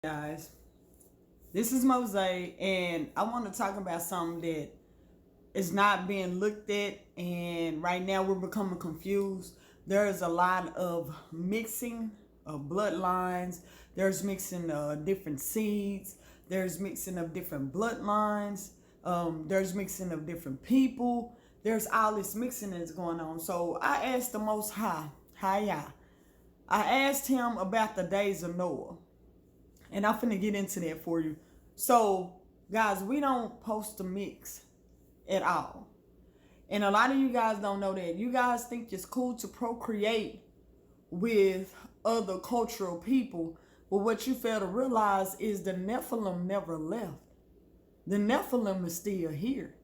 Guys, this is Mose, and I want to talk about something that is not being looked at, and right now we're becoming confused. There's a lot of mixing of bloodlines, there's mixing of different seeds, there's mixing of different bloodlines, there's mixing of different people, there's all this mixing that's going on. So I asked the Most High, Hiya, I asked him about the days of Noah. And I'm finna get into that for you. So, guys, we don't post to mix at all. And a lot of you guys don't know that. You guys think it's cool to procreate with other cultural people. But what you fail to realize is the Nephilim never left. The Nephilim is still here.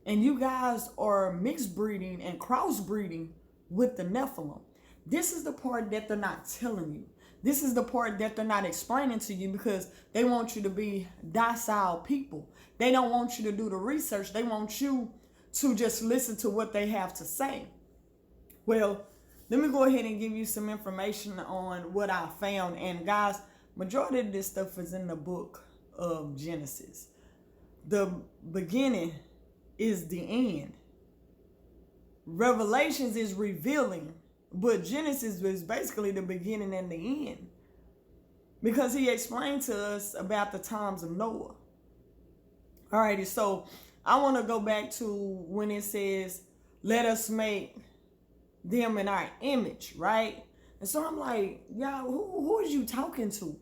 And you guys are mixed breeding and crossbreeding with the Nephilim. This is the part that they're not telling you. This is the part that they're not explaining to you because they want you to be docile people. They don't want you to do the research. They want you to just listen to what they have to say. Well, let me go ahead and give you some information on what I found. And guys, majority of this stuff is in the book of Genesis. The beginning is the end. Revelations is revealing, but Genesis is basically the beginning and the end. Because he explained to us about the times of Noah. Alrighty, so I want to go back to when it says, let us make them in our image, right? And so I'm like, y'all, who is you talking to?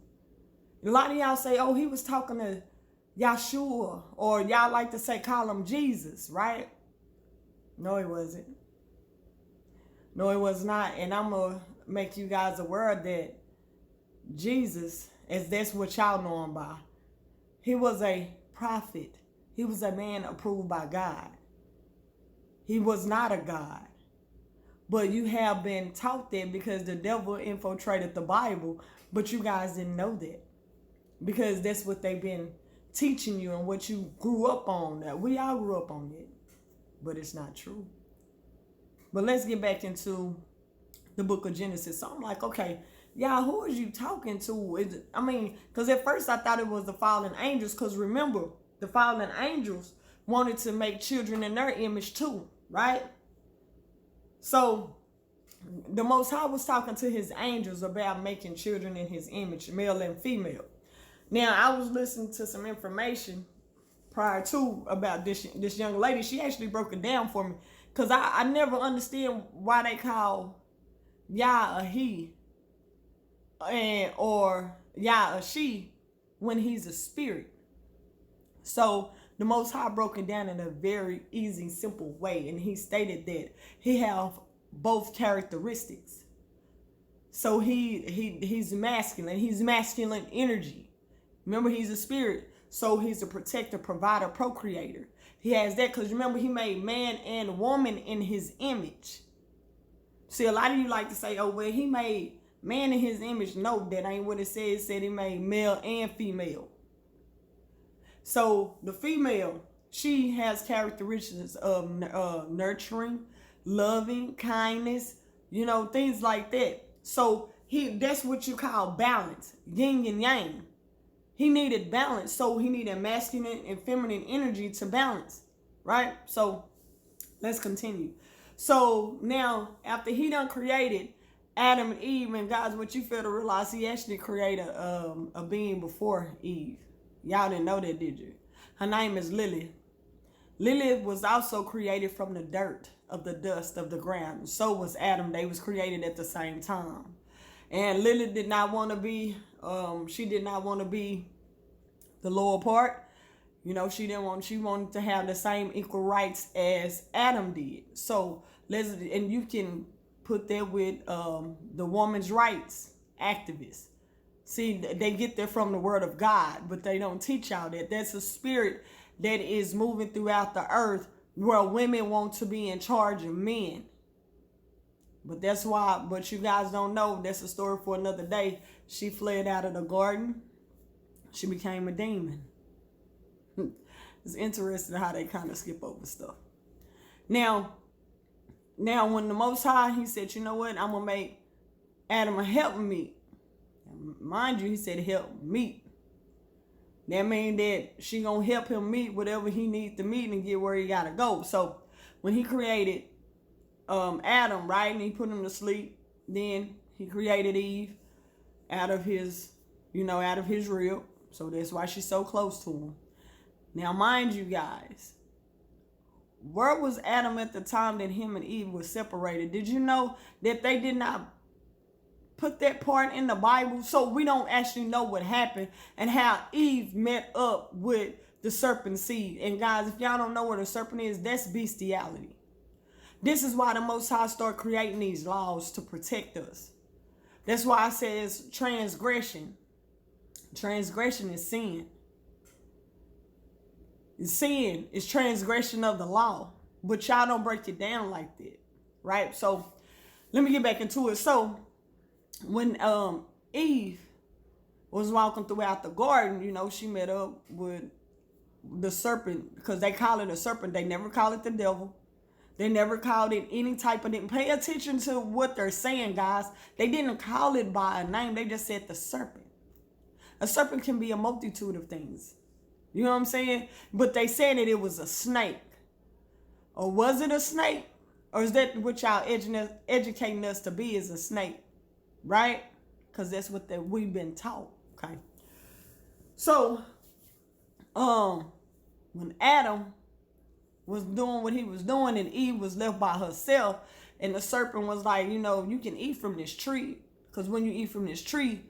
A lot of y'all say, oh, he was talking to Yahshua, or y'all like to say, call him Jesus, right? No, it wasn't. No, it was not. And I'm going to make you guys aware that Jesus, as that's what y'all know him by, he was a prophet. He was a man approved by God. He was not a God. But you have been taught that because the devil infiltrated the Bible, but you guys didn't know that. Because that's what they've been teaching you and what you grew up on. We all grew up on it, but it's not true. But let's get back into the book of Genesis. So I'm like, okay, y'all, who is you talking to? Because at first I thought it was the fallen angels. Because remember, the fallen angels wanted to make children in their image too, right? So the Most High was talking to his angels about making children in his image, male and female. Now, I was listening to some information prior to about this young lady. She actually broke it down for me. Because I never understand why they call Yah a he or Yah a she when he's a spirit. So the Most High broke it down in a very easy, simple way. And he stated that he have both characteristics. So he's masculine. He's masculine energy. Remember, he's a spirit. So he's a protector, provider, procreator. He has that because remember, he made man and woman in his image. See, a lot of you like to say, oh, well, he made man in his image. No, that ain't what it said. It said he made male and female. So the female, she has characteristics of nurturing, loving, kindness, things like that. So that's what you call balance, yin and yang. He needed balance, so he needed masculine and feminine energy to balance, right? So let's continue. So now, after he done created Adam and Eve, and guys, what you fail to realize, he actually created a being before Eve. Y'all didn't know that, did you? Her name is Lilith. Lilith was also created from the dirt of the dust of the ground. So was Adam. They was created at the same time. And Lilith did not want to be, she did not want to be the lower part. She wanted to have the same equal rights as Adam did. So and you can put that with the woman's rights activists. See, they get that from the word of God, but they don't teach y'all that. That's a spirit that is moving throughout the earth where women want to be in charge of men. But you guys don't know, that's a story for another day. She fled out of the garden. She became a demon. It's interesting how they kind of skip over stuff. Now, when the Most High, he said, you know what, I'm going to make Adam a helpmate. mind you, he said help meet. That means that she gonna help him meet whatever he needs to meet and get where he gotta go. So when he created Adam, right, and he put him to sleep, then he created Eve out of his, out of his rib. So that's why she's so close to him. Now, mind you guys, where was Adam at the time that him and Eve were separated? Did you know that they did not put that part in the Bible? So we don't actually know what happened and how Eve met up with the serpent seed. And guys, if y'all don't know what a serpent is, that's bestiality. This is why the Most High started creating these laws to protect us. That's why I says transgression. Transgression is sin. Sin is transgression of the law. But y'all don't break it down like that. Right? So let me get back into it. So when Eve was walking throughout the garden, she met up with the serpent, because they call it a serpent. They never call it the devil. They never called it any type of name. Pay attention to what they're saying, guys. They didn't call it by a name. They just said the serpent. A serpent can be a multitude of things. You know what I'm saying? But they said that it was a snake. Or was it a snake? Or is that what y'all educating us to be, is a snake? Right? Because that's what we've been taught. Okay. So, when Adam was doing what he was doing and Eve was left by herself, and the serpent was like, you can eat from this tree, because when you eat from this tree,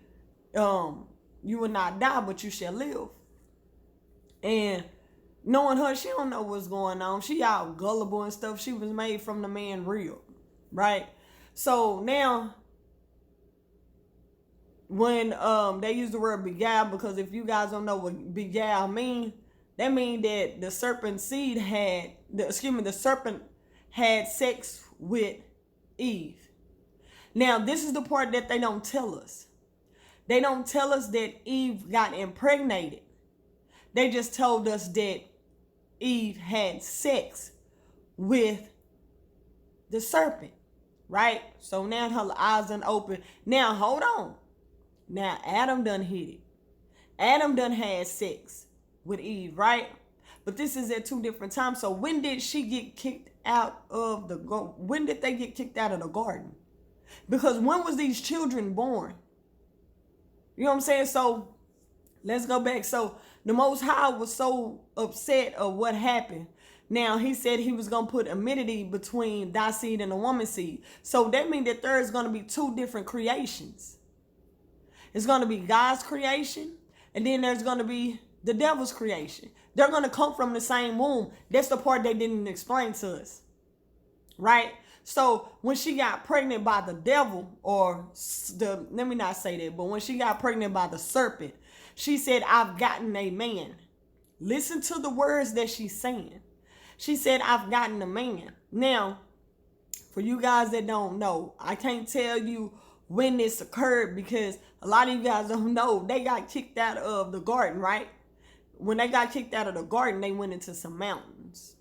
you will not die, but you shall live. And knowing her, she don't know what's going on. She all gullible and stuff. She was made from the man rib, right? So now, when they use the word beguile, because if you guys don't know what beguile mean, that means that the serpent seed the serpent had sex with Eve. Now, this is the part that they don't tell us. They don't tell us that Eve got impregnated. They just told us that Eve had sex with the serpent, right? So now her eyes done open. Now, hold on. Now, Adam done hit it. Adam done had sex with Eve, right? But this is at two different times. So when did she get kicked out of the garden? When did they get kicked out of the garden? Because when was these children born? You know what I'm saying? So let's go back. So the Most High was so upset of what happened. Now, he said he was going to put enmity between thy seed and the woman's seed. So that means that there is going to be two different creations. It's going to be God's creation, and then there's going to be the devil's creation. They're going to come from the same womb. That's the part they didn't explain to us. Right? So when she got pregnant by the devil, let me not say that, but when she got pregnant by the serpent, she said, I've gotten a man. Listen to the words that she's saying. She said, I've gotten a man. Now, for you guys that don't know, I can't tell you when this occurred, because a lot of you guys don't know. They got kicked out of the garden, right? When they got kicked out of the garden, they went into some mountains.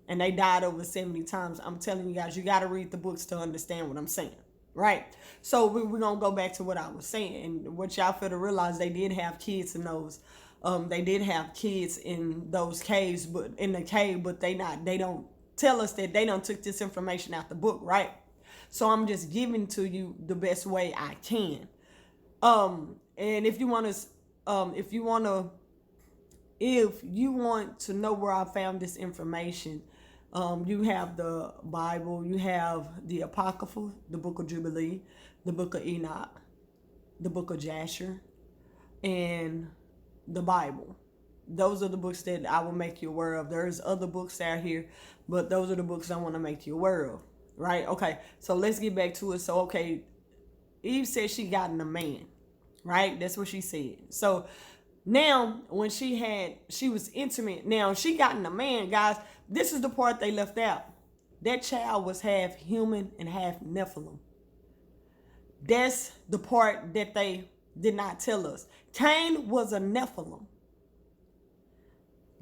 And they died over 70 times. I'm telling you guys, you got to read the books to understand what I'm saying. Right? So we're going to go back to what I was saying. And what y'all fail to realize, they did have kids in those. They did have kids in those caves, but in the cave, but they don't tell us that they don't took this information out the book, right? So I'm just giving to you the best way I can. And if you want to know where I found this information, you have the Bible, you have the Apocrypha, the Book of Jubilee, the Book of Enoch, the Book of Jasher, and the Bible. Those are the books that I will make you aware of. There's other books out here, but those are the books I want to make you aware of. Right? Okay, so let's get back to it. So, okay, Eve said she gotten a man. Right? That's what she said. So, now, when she was intimate. Now, she gotten a man, guys. This is the part they left out. That child was half human and half Nephilim. That's the part that they did not tell us. Cain was a Nephilim.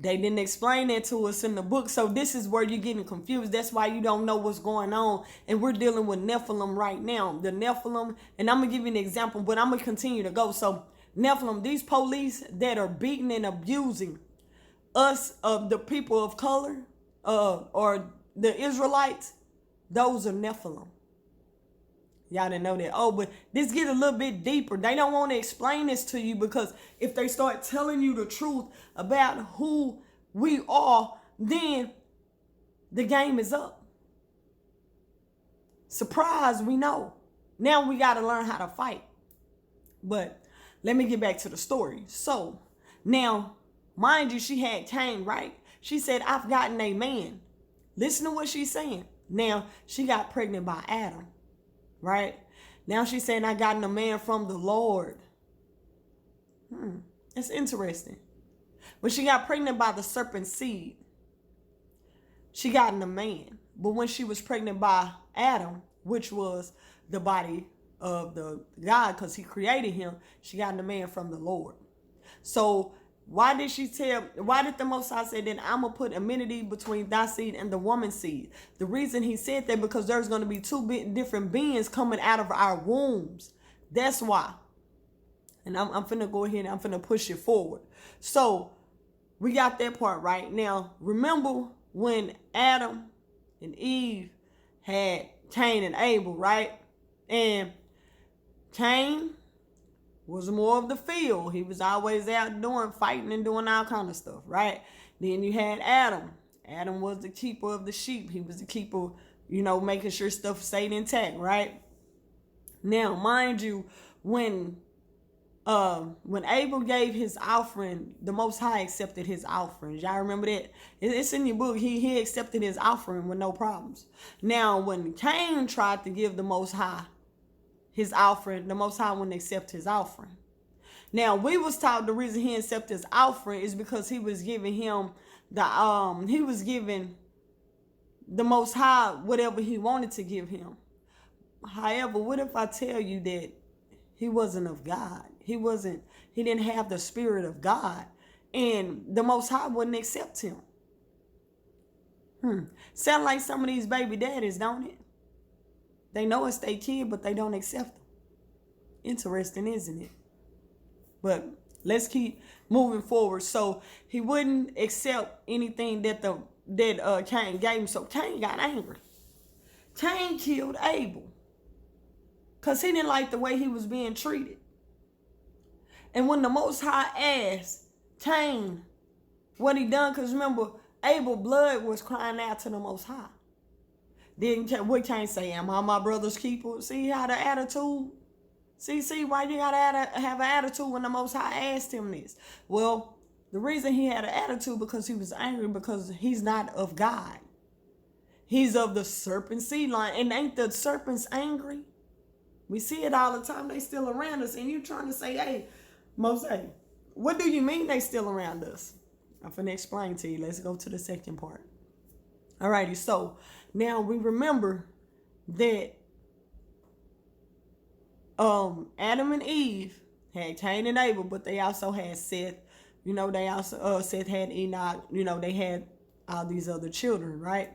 They didn't explain that to us in the book. So this is where you're getting confused. That's why you don't know what's going on. And we're dealing with Nephilim right now. The Nephilim, and I'm going to give you an example, but I'm going to continue to go. So Nephilim, these police that are beating and abusing us, the people of color, or the Israelites, those are Nephilim. Y'all didn't know that. Oh, but this gets a little bit deeper. They don't want to explain this to you, because if they start telling you the truth about who we are, then the game is up. Surprise, we know. Now we got to learn how to fight. But let me get back to the story. So now, mind you, she had Cain, right? She said, I've gotten a man. Listen to what she's saying. Now, she got pregnant by Adam. Right? Now she's saying, I gotten a man from the Lord. It's interesting. When she got pregnant by the serpent's seed, she gotten a man. But when she was pregnant by Adam, which was the body of the God, because he created him, she gotten a man from the Lord. So why did the Most High say that I'm going to put enmity between thy seed and the woman's seed? The reason he said that, because there's going to be two different beings coming out of our wombs. That's why. And I'm finna go ahead and I'm finna push it forward. So we got that part right. Now, remember when Adam and Eve had Cain and Abel, right? And Cain was more of the field. He was always out doing, fighting and doing all kind of stuff, right? Then you had Adam. Adam was the keeper of the sheep. He was the keeper, making sure stuff stayed intact, right? Now, mind you, when Abel gave his offering, the Most High accepted his offering. Y'all remember that? It's in your book. He accepted his offering with no problems. Now, when Cain tried to give the Most High his offering, the Most High wouldn't accept his offering. Now, we was taught the reason he accepted his offering is because he was giving him he was giving the Most High whatever he wanted to give him. However, what if I tell you that he wasn't of God? He didn't have the spirit of God, and the Most High wouldn't accept him. Sound like some of these baby daddies, don't it? They know it's their kid, but they don't accept them. Interesting, isn't it? But let's keep moving forward. So he wouldn't accept anything that Cain gave him. So Cain got angry. Cain killed Abel because he didn't like the way he was being treated. And when the Most High asked Cain what he done, because remember, Abel's blood was crying out to the Most High. Then what Cain say? Am I my brother's keeper? See how the attitude? See why you gotta have an attitude when the Most High asked him this? Well, the reason he had an attitude because he was angry, because he's not of God. He's of the serpent seed line. And ain't the serpents angry? We see it all the time. They still around us. And you trying to say, hey, Moses, what do you mean they still around us? I'm finna explain to you. Let's go to the second part. Alrighty, so now we remember that Adam and Eve had Cain and Abel, but they also had Seth. They also Seth had Enoch. They had all these other children, right?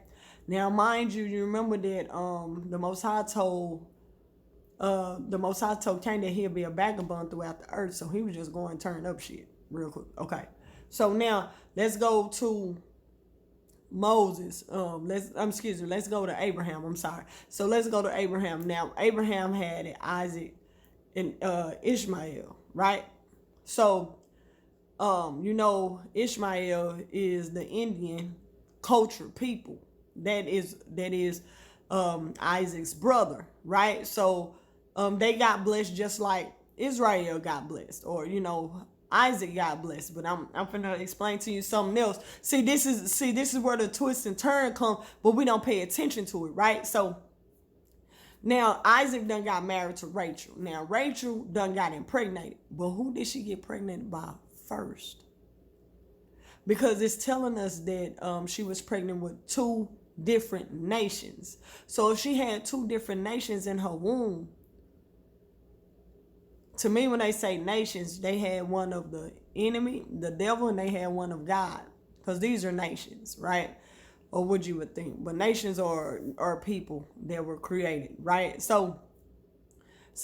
Now, mind you, you remember that the Most High told Cain that he'll be a vagabond throughout the earth, so he was just going to turn up shit real quick. Okay, so now let's go to Moses. Let's go to Abraham. I'm sorry. So let's go to Abraham. Now, Abraham had Isaac and Ishmael, right? So, Ishmael is the Indian culture people. That is Isaac's brother, right? So, they got blessed just like Israel got blessed, or Isaac got blessed. But I'm finna explain to you something else. See, this is where the twist and turn come, but we don't pay attention to it, right? So now Isaac done got married to Rachel. Now Rachel done got impregnated. But who did she get pregnant by first? Because it's telling us that she was pregnant with two different nations. So if she had two different nations in her womb, to me, when they say nations, they had one of the enemy, the devil, and they had one of God. because these are nations, right? Or what you would think, but nations are people that were created, right? So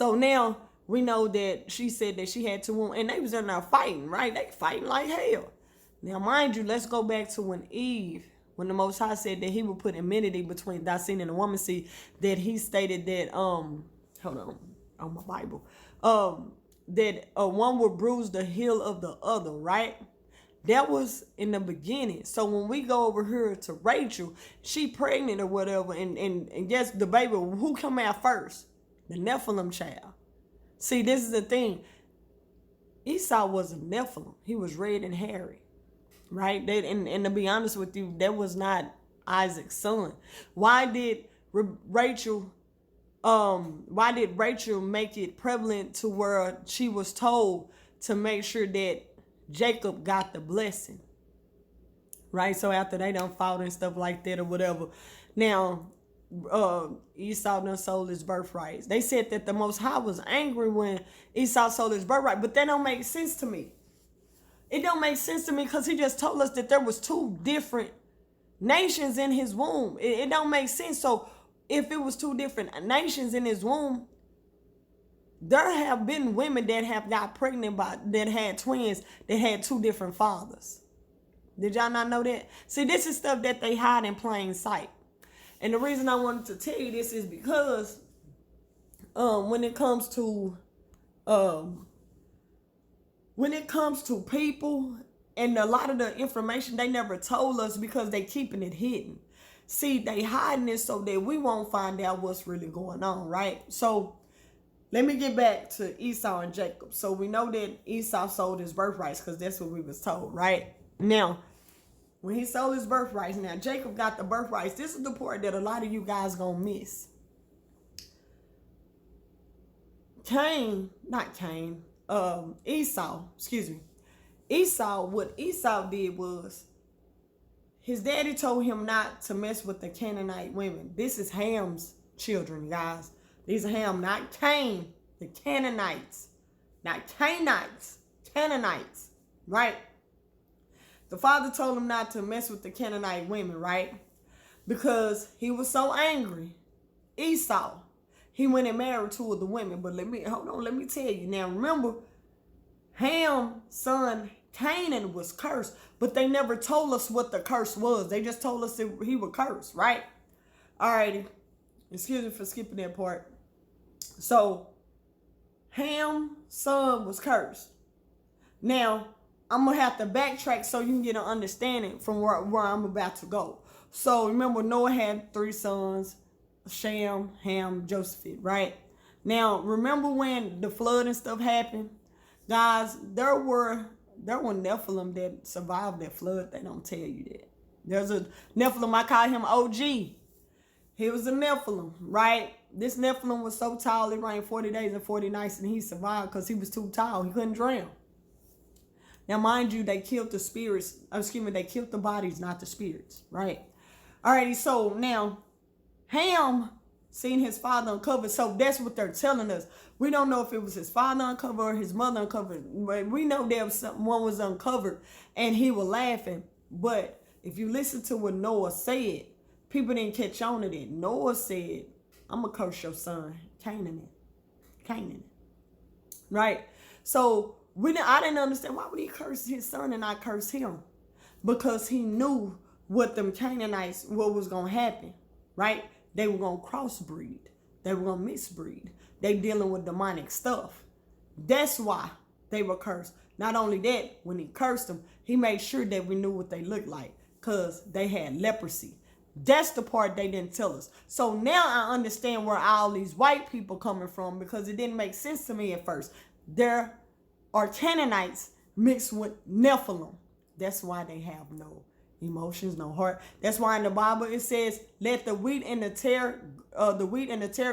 now we know that she said that she had two women, and they was in there fighting, right? They fighting like hell. Now, mind you, let's go back to when the Most High said that He would put enmity between thy seed and the woman seed. That He stated that hold on my Bible, that one would bruise the heel of the other, right? That was in the beginning. So when we go over here to Rachel, she pregnant or whatever, and guess the baby, who come out first? The Nephilim child. See, this is the thing. Esau was a Nephilim. He was red and hairy, right? And to be honest with you, that was not Isaac's son. Why did Rachel make it prevalent to where she was told to make sure that Jacob got the blessing, right? So after they done fought and stuff like that or whatever, now Esau done sold his birthright. They said that the Most High was angry when Esau sold his birthright, but that don't make sense to me. It don't make sense to me because he just told us that there was two different nations in his womb. It don't make sense. So if it was two different nations in his womb, there have been women that have got pregnant that had twins that had two different fathers. Did y'all not know that? See, this is stuff that they hide in plain sight. And the reason I wanted to tell you this is because when it comes to people and a lot of the information, they never told us because they keeping it hidden. See, they hiding it so that we won't find out what's really going on, right? So let me get back to Esau and Jacob. So we know that Esau sold his birthrights because that's what we was told, right? Now, when he sold his birthrights, now Jacob got the birthrights. This is the part that a lot of you guys gonna miss. Esau, what Esau did was, his daddy told him not to mess with the Canaanite women. This is Ham's children, guys. These are Ham, not Cain. The Canaanites. Not Cainites. Canaanites. Right? The father told him not to mess with the Canaanite women, right? Because he was so angry. Esau, he went and married two of the women. But let me tell you. Now remember, Ham's son Canaan was cursed. But they never told us what the curse was. They just told us that he was cursed, right? Alrighty. Excuse me for skipping that part. So, Ham's son was cursed. Now, I'm going to have to backtrack so you can get an understanding from where I'm about to go. So, remember, Noah had 3 sons, Shem, Ham, Josephite, right? Now, remember when the flood and stuff happened? Guys, there were Nephilim that survived that flood. They don't tell you that. There's a Nephilim, I call him OG. He was a Nephilim, right? This Nephilim was so tall, it rained 40 days and 40 nights, and he survived because he was too tall. He couldn't drown. Now, mind you, they killed the spirits. They killed the bodies, not the spirits, right? Alrighty, so now, Ham seen his father uncovered, so that's what they're telling us. We don't know if it was his father uncovered or his mother uncovered, but we know there was one was uncovered, and he was laughing. But if you listen to what Noah said, people didn't catch on to it. Noah said, I'm going to curse your son, Canaan. Right? So I didn't understand why would he curse his son and not curse him? Because he knew what them Canaanites, what was going to happen. Right? They were going to crossbreed. They were going to misbreed. They dealing with demonic stuff. That's why they were cursed. Not only that, when he cursed them, he made sure that we knew what they looked like. Because they had leprosy. That's the part they didn't tell us. So now I understand where all these white people coming from, because it didn't make sense to me at first. There are Canaanites mixed with Nephilim. That's why they have no emotions, no heart. That's why in the Bible it says, "Let the wheat and the tare,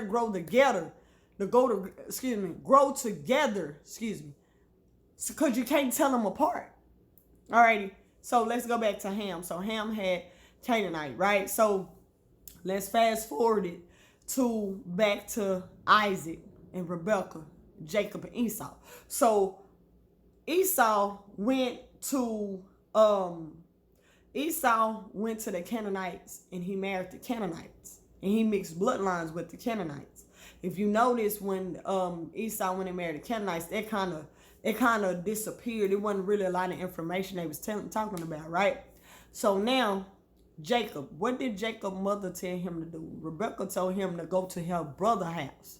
grow together." Grow together. Because you can't tell them apart. Alrighty. So let's go back to Ham. So Ham had Canaanite, right? So let's fast forward it back to Isaac and Rebekah, Jacob and Esau. So Esau went to Esau went to the Canaanites and he married the Canaanites. And he mixed bloodlines with the Canaanites. If you notice, when Esau went and married the Canaanites, it kind of disappeared. It wasn't really a lot of information they was talking about, right? So now, Jacob, what did Jacob's mother tell him to do? Rebecca told him to go to her brother's house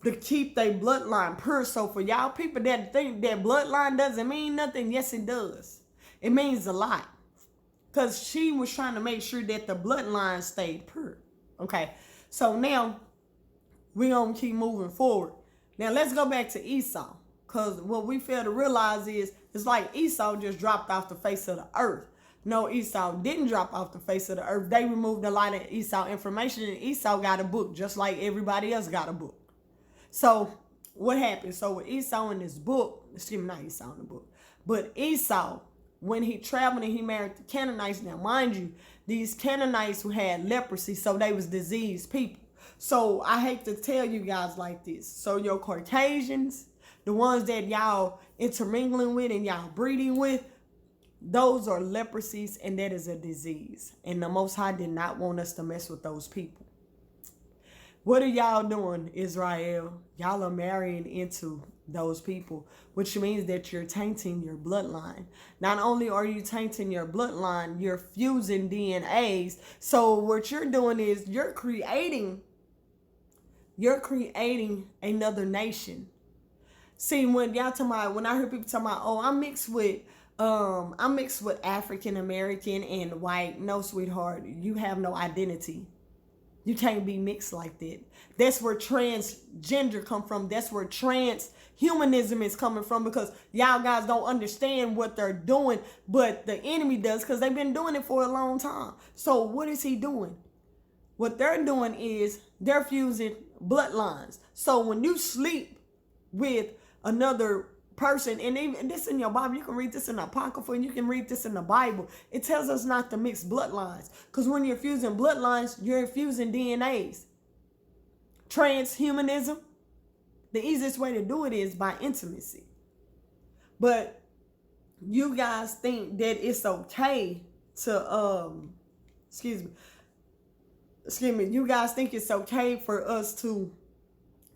to keep their bloodline pure. So for y'all people that think that bloodline doesn't mean nothing, yes, it does. It means a lot. Because she was trying to make sure that the bloodline stayed pure. Okay, so now we're going to keep moving forward. Now let's go back to Esau. Because what we fail to realize is, it's like Esau just dropped off the face of the earth. No, Esau didn't drop off the face of the earth. They removed a lot of Esau information, and Esau got a book just like everybody else got a book. So what happened? So with Esau in this book, excuse me, not Esau in the book, but Esau, when he traveled and he married the Canaanites, now mind you, these Canaanites who had leprosy, so they was diseased people. So I hate to tell you guys like this. So your Caucasians, the ones that y'all intermingling with and y'all breeding with, those are leprosies, and that is a disease. And the Most High did not want us to mess with those people. What are y'all doing, Israel? Y'all are marrying into those people, which means that you're tainting your bloodline. Not only are you tainting your bloodline, you're fusing DNAs. So what you're doing is you're creating another nation. See, when y'all talking about, when I hear people talking about, oh, I'm mixed with African American and white. No, sweetheart, you have no identity. You can't be mixed like that. That's where transgender come from. That's where transhumanism is coming from, because y'all guys don't understand what they're doing, but the enemy does, because they've been doing it for a long time. So what is he doing? What they're doing is they're fusing bloodlines. So when you sleep with another person, and even this in your Bible, you can read this in the Apocrypha, and you can read this in the Bible. It tells us not to mix bloodlines, because when you're fusing bloodlines, you're infusing DNAs. Transhumanism, the easiest way to do it is by intimacy. But you guys think that it's okay to excuse me, you guys think it's okay for us to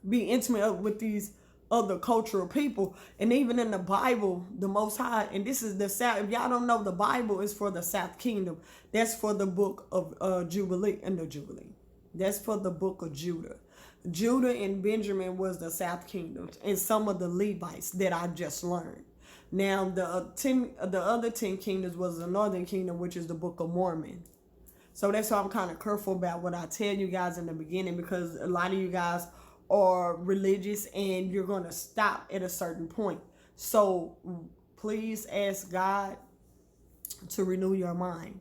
be intimate with these other cultural people. And even in the Bible, the Most High, and this is the South, if y'all don't know, the Bible is for the South Kingdom. That's for the book of Jubilee, and the Jubilee. That's for the book of Judah. Judah and Benjamin was the South Kingdom, and some of the Levites that I just learned. Now, the other 10 kingdoms was the Northern Kingdom, which is the Book of Mormon. So that's why I'm kind of careful about what I tell you guys in the beginning, because a lot of you guys are religious and you're going to stop at a certain point. So please ask God to renew your mind.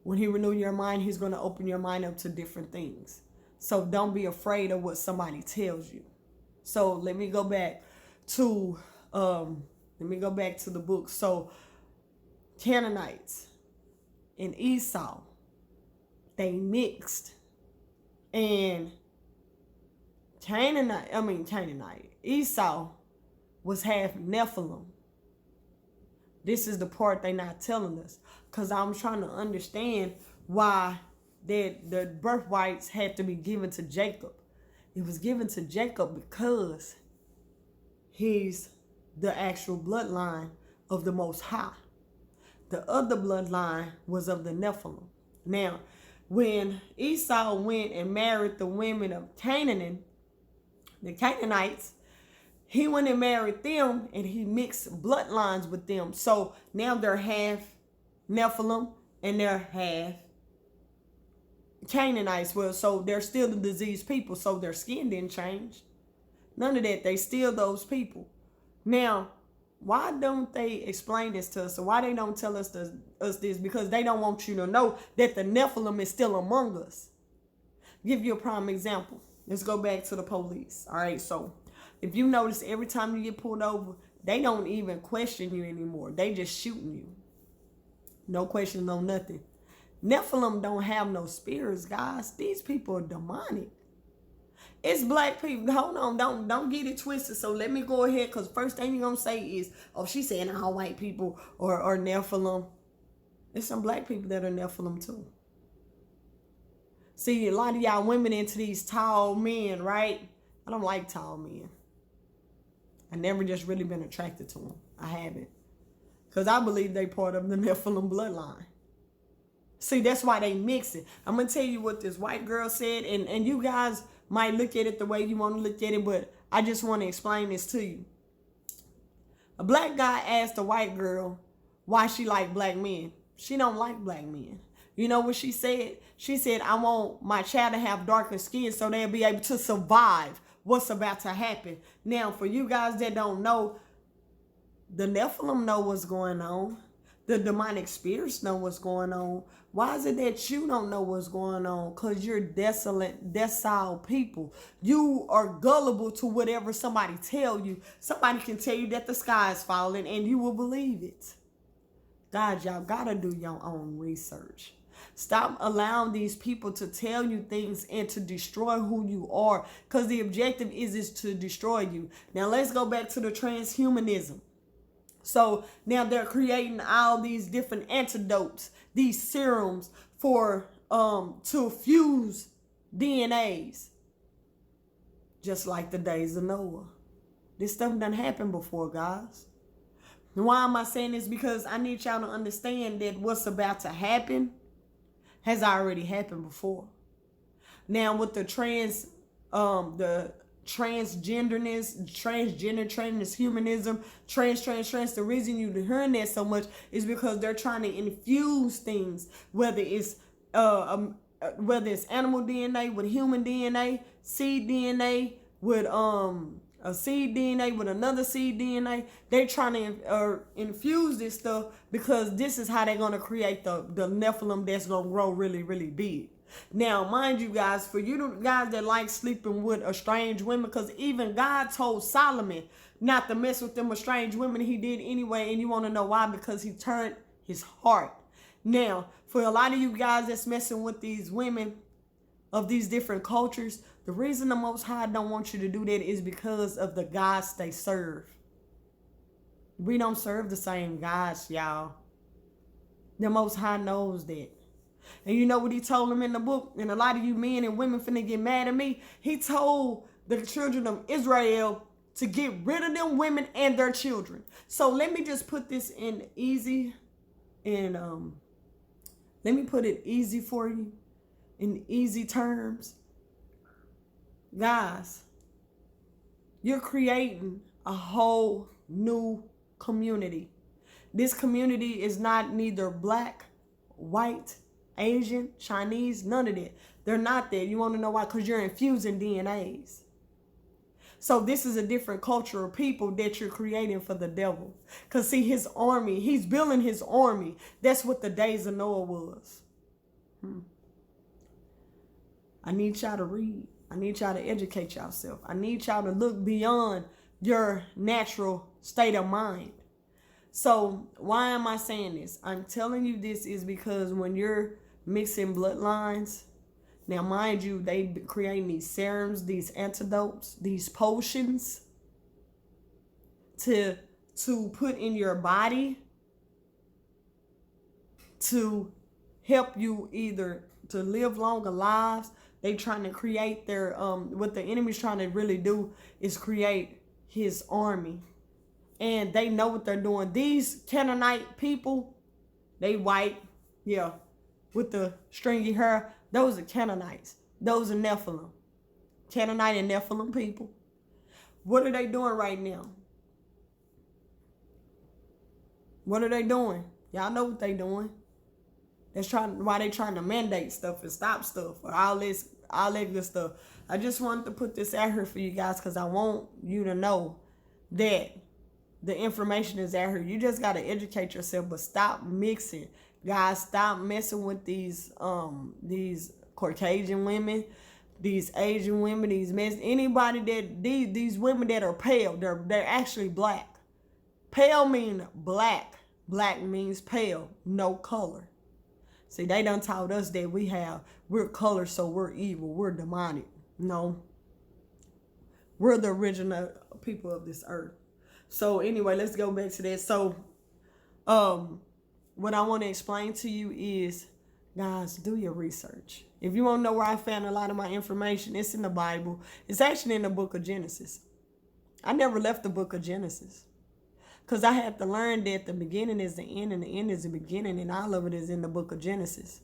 When he renews your mind, he's going to open your mind up to different things. So don't be afraid of what somebody tells you. So let me go back to the book. So Canaanites and Esau, they mixed, and Esau was half Nephilim. This is the part they're not telling us, because I'm trying to understand why the birthrights had to be given to Jacob. It was given to Jacob because he's the actual bloodline of the Most High. The other bloodline was of the Nephilim. Now, when Esau went and married the women of Canaan, the Canaanites, he went and married them, and he mixed bloodlines with them. So now they're half Nephilim and they're half Canaanites. Well, so they're still the diseased people, so their skin didn't change. None of that. They still those people. Now, why don't they explain this to us? So why they don't tell us this? Because they don't want you to know that the Nephilim is still among us. Give you a prime example. Let's go back to the police. All right, so if you notice, every time you get pulled over, they don't even question you anymore. They just shooting you. No question, no nothing. Nephilim don't have no spirits, guys. These people are demonic. It's black people. Hold on, don't get it twisted. So let me go ahead, because first thing you're going to say is, oh, she's saying all white people or Nephilim. There's some black people that are Nephilim too. See, a lot of y'all women into these tall men, right? I don't like tall men. I never just really been attracted to them. I haven't. Because I believe they part of the Nephilim bloodline. See, that's why they mix it. I'm going to tell you what this white girl said, and you guys might look at it the way you want to look at it, but I just want to explain this to you. A black guy asked a white girl why she liked black men. She don't like black men. You know what she said? She said, I want my child to have darker skin so they'll be able to survive what's about to happen. Now, for you guys that don't know, the Nephilim know what's going on. The demonic spirits know what's going on. Why is it that you don't know what's going on? Because you're docile people. You are gullible to whatever somebody tell you. Somebody can tell you that the sky is falling and you will believe it. God, y'all gotta do your own research. Stop allowing these people to tell you things and to destroy who you are, because the objective is to destroy you. Now let's go back to the transhumanism. So now they're creating all these different antidotes, these serums for to fuse DNAs, just like the days of Noah. This stuff done happened before, guys. And why am I saying this? Because I need y'all to understand that what's about to happen has already happened before. Now with the transgenderness, transhumanism, trans, the reason you're hearing that so much is because they're trying to infuse things, whether it's animal DNA with human DNA, seed DNA with a seed DNA with another seed DNA. They're trying to infuse this stuff because this is how they're going to create the Nephilim that's going to grow really, really big. Now, mind you guys, for you guys that like sleeping with estranged women, because even God told Solomon not to mess with them estranged women, he did anyway, and you want to know why? Because he turned his heart. Now, for a lot of you guys that's messing with these women of these different cultures, the reason the Most High don't want you to do that is because of the gods they serve. We don't serve the same gods, y'all. The Most High knows that. And you know what he told them in the book? And a lot of you men and women finna get mad at me. He told the children of Israel to get rid of them women and their children. So let me just put this in easy, and let me put it easy for you, in easy terms. Guys, you're creating a whole new community. This community is not neither black, white, Asian, Chinese, none of that. They're not that. You want to know why? Because you're infusing DNAs. So this is a different culture of people that you're creating for the devil. Because see, his army, he's building his army. That's what the days of Noah was. I need y'all to read. I need y'all to educate yourself. I need y'all to look beyond your natural state of mind. So why am I saying this? I'm telling you this is because when you're mixing bloodlines, now mind you, they creating these serums, these antidotes, these potions to put in your body to help you either to live longer lives. They trying to create their what the enemy's trying to really do is create his army. And they know what they're doing. These Canaanite people, they white, yeah, with the stringy hair, those are Canaanites. Those are Nephilim. Canaanite and Nephilim people. What are they doing right now? What are they doing? Y'all know what they doing. Why they trying to mandate stuff and stop stuff or all that good stuff. I just wanted to put this out here for you guys because I want you to know that the information is out here. You just got to educate yourself, but stop mixing. Guys, stop messing with these Caucasian women, these Asian women, anybody that these women that are pale, they're actually black. Pale mean black. Black means pale, no color. See, they done taught us that we're color, so we're evil, we're demonic. No. We're the original people of this earth. So anyway, let's go back to that. So what I want to explain to you is, guys, do your research. If you want to know where I found a lot of my information, it's in the Bible. It's actually in the book of Genesis. I never left the book of Genesis. Because I had to learn that the beginning is the end and the end is the beginning, and all of it is in the book of Genesis.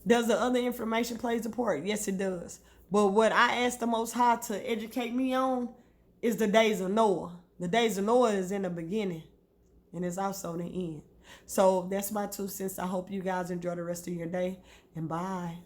Does the other information plays a part? Yes, it does. But what I asked the Most High to educate me on is the days of Noah. The days of Noah is in the beginning, and it's also the end. So that's my 2 cents. I hope you guys enjoy the rest of your day, and bye.